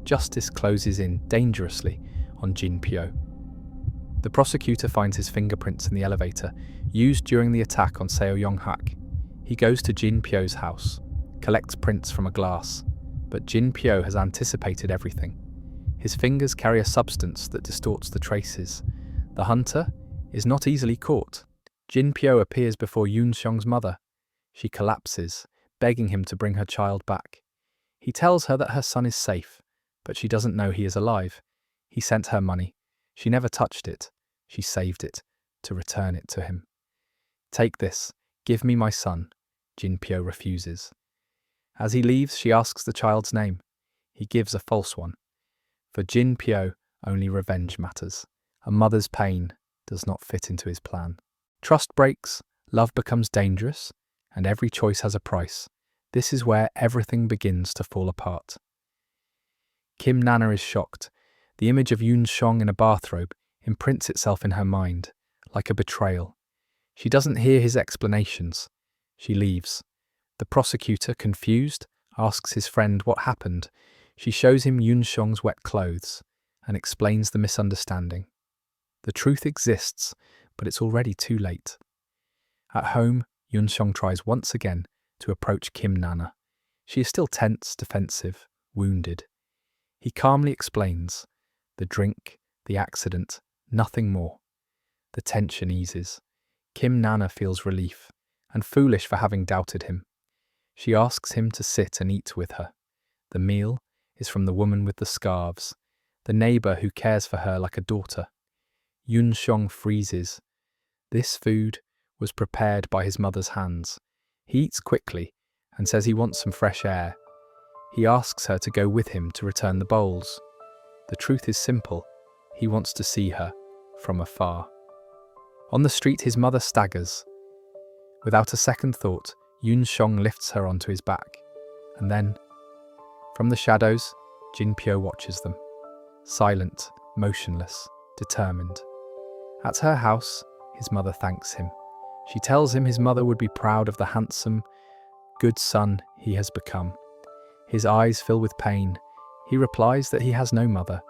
justice closes in dangerously on Jin Pyo. The prosecutor finds his fingerprints in the elevator, used during the attack on Seo Yong-hak. He goes to Jin Pyo's house, collects prints from a glass, but Jin Pyo has anticipated everything. His fingers carry a substance that distorts the traces. The hunter is not easily caught. Jin Pyo appears before Yoon Seong's mother. She collapses, begging him to bring her child back. He tells her that her son is safe, but she doesn't know he is alive. He sent her money. She never touched it. She saved it to return it to him. "Take this. Give me my son." Jin Pyo refuses. As he leaves, she asks the child's name. He gives a false one. For Jin Pyo, only revenge matters. A mother's pain does not fit into his plan. Trust breaks, love becomes dangerous, and every choice has a price. This is where everything begins to fall apart. Kim Nana is shocked. The image of Yoon Seong in a bathrobe imprints itself in her mind, like a betrayal. She doesn't hear his explanations. She leaves. The prosecutor, confused, asks his friend what happened. She shows him Yoon Seong's wet clothes and explains the misunderstanding. The truth exists, but it's already too late. At home, Yoon Seong tries once again to approach Kim Nana. She is still tense, defensive, wounded. He calmly explains. The drink, the accident, nothing more. The tension eases. Kim Nana feels relief, and foolish for having doubted him. She asks him to sit and eat with her. The meal is from the woman with the scarves, the neighbour who cares for her like a daughter. Yoon Seong freezes. This food was prepared by his mother's hands. He eats quickly and says he wants some fresh air. He asks her to go with him to return the bowls. The truth is simple. He wants to see her from afar. On the street, his mother staggers. Without a second thought, Yoon Seong lifts her onto his back. And then, from the shadows, Jin Pyo watches them. Silent, motionless, determined. At her house, his mother thanks him. She tells him his mother would be proud of the handsome, good son he has become. His eyes fill with pain. He replies that he has no mother.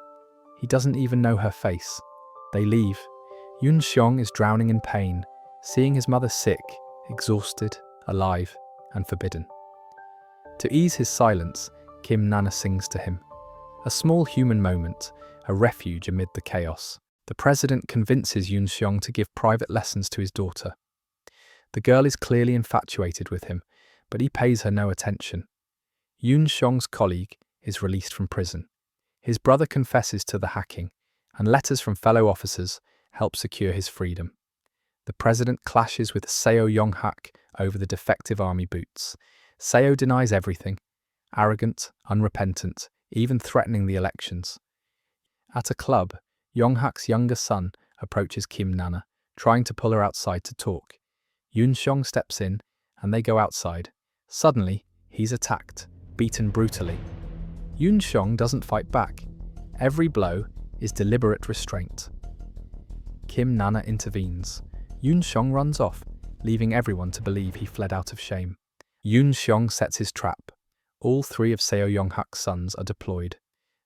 He doesn't even know her face. They leave. Yoon Seong is drowning in pain, seeing his mother sick, exhausted, alive, and forbidden. To ease his silence, Kim Nana sings to him. A small human moment, a refuge amid the chaos. The president convinces Yoon Seong to give private lessons to his daughter. The girl is clearly infatuated with him, but he pays her no attention. Yoon Seong's colleague is released from prison. His brother confesses to the hacking, and letters from fellow officers help secure his freedom. The president clashes with Seo Yong-hak over the defective army boots. Seo denies everything, arrogant, unrepentant, even threatening the elections. At a club, Yong-hak's younger son approaches Kim Nana, trying to pull her outside to talk. Yoon Seong steps in, and they go outside. Suddenly, he's attacked, beaten brutally. Yoon Seong doesn't fight back. Every blow is deliberate restraint. Kim Nana intervenes. Yoon Seong runs off, leaving everyone to believe he fled out of shame. Yoon Seong sets his trap. All three of Seo Yong-hak's sons are deployed.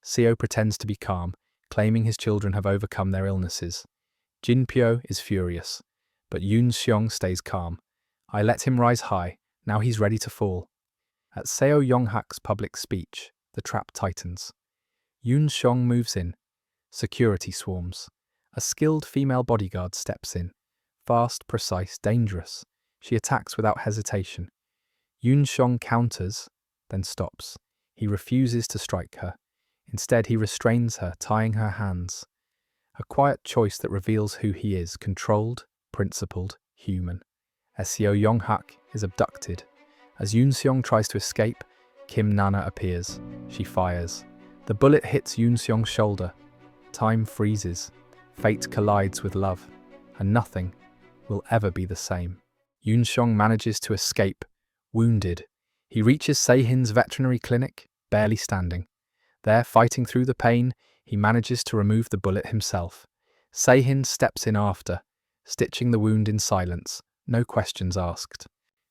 Seo pretends to be calm, claiming his children have overcome their illnesses. Jin Pyo is furious, but Yoon Seong stays calm. I let him rise high, now he's ready to fall. At Seo Yong-hak's public speech, the trap tightens. Yoon Seong moves in. Security swarms. A skilled female bodyguard steps in. Fast, precise, dangerous. She attacks without hesitation. Yoon Seong counters, then stops. He refuses to strike her. Instead, he restrains her, tying her hands. A quiet choice that reveals who he is, controlled, principled, human. As Seo Yong-hak is abducted. As Yoon Seong tries to escape, Kim Nana appears. She fires. The bullet hits Yoon Seong's shoulder. Time freezes. Fate collides with love. And nothing will ever be the same. Yoon Seong manages to escape, wounded. He reaches Saehin's veterinary clinic, barely standing. There, fighting through the pain, he manages to remove the bullet himself. Saehin steps in after, stitching the wound in silence, no questions asked.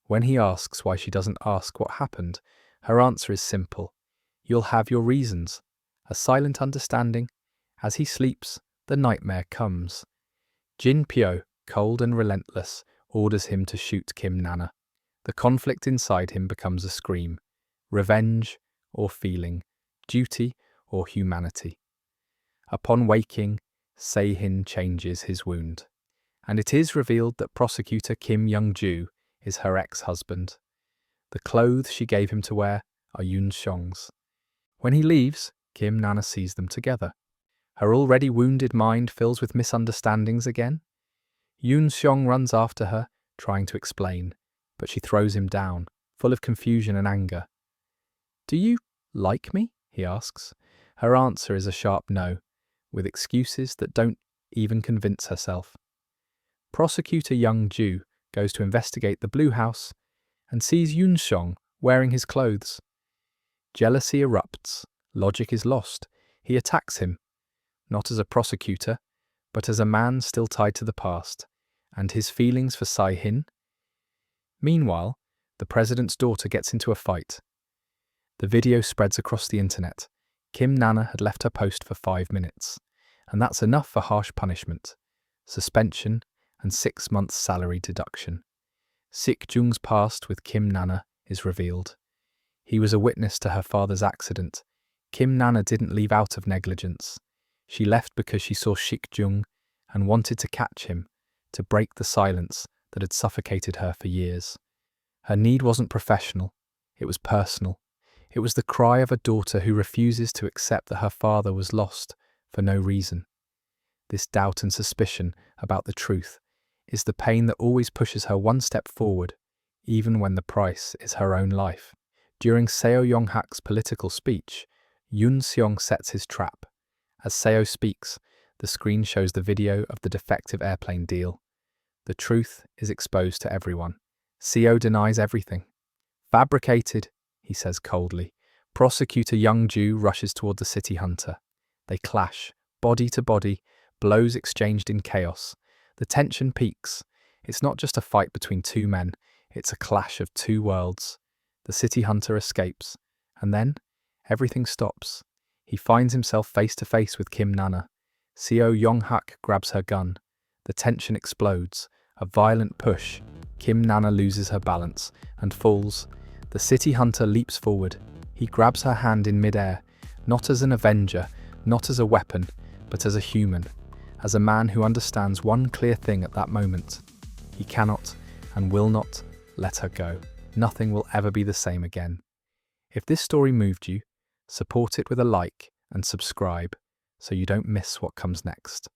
When he asks why she doesn't ask what happened, her answer is simple. You'll have your reasons. A silent understanding. As he sleeps, the nightmare comes. Jin Pyo, cold and relentless, orders him to shoot Kim Nana. The conflict inside him becomes a scream. Revenge or feeling, duty or humanity. Upon waking, Se-hin changes his wound. And it is revealed that prosecutor Kim Young-ju is her ex-husband. The clothes she gave him to wear are Yoon Seong's. When he leaves, Kim Nana sees them together. Her already wounded mind fills with misunderstandings again. Yoon Seong runs after her, trying to explain, but she throws him down, full of confusion and anger. "Do you like me?" he asks. Her answer is a sharp no, with excuses that don't even convince herself. Prosecutor Young-ju goes to investigate the Blue House and sees Yoon Seong wearing his clothes. Jealousy erupts. Logic is lost. He attacks him, not as a prosecutor, but as a man still tied to the past, and his feelings for Se-hin. Meanwhile, the president's daughter gets into a fight. The video spreads across the internet. Kim Nana had left her post for 5 minutes, and that's enough for harsh punishment, suspension, and 6 months' salary deduction. Sik-jung's past with Kim Nana is revealed. He was a witness to her father's accident. Kim Nana didn't leave out of negligence. She left because she saw Sik-jung and wanted to catch him, to break the silence that had suffocated her for years. Her need wasn't professional, it was personal. It was the cry of a daughter who refuses to accept that her father was lost for no reason. This doubt and suspicion about the truth is the pain that always pushes her one step forward, even when the price is her own life. During Seo Yong-hak's political speech, Yoon Seong sets his trap. As Seo speaks, the screen shows the video of the defective airplane deal. The truth is exposed to everyone. Seo denies everything. "Fabricated," he says coldly. Prosecutor Young-ju rushes toward the city hunter. They clash, body to body, blows exchanged in chaos. The tension peaks. It's not just a fight between two men, it's a clash of two worlds. The city hunter escapes, and then everything stops. He finds himself face to face with Kim Nana. Seo Yong-hak grabs her gun. The tension explodes. A violent push. Kim Nana loses her balance and falls. The city hunter leaps forward. He grabs her hand in midair, not as an avenger, not as a weapon, but as a human, as a man who understands one clear thing at that moment. He cannot and will not let her go. Nothing will ever be the same again. If this story moved you, support it with a like and subscribe so you don't miss what comes next.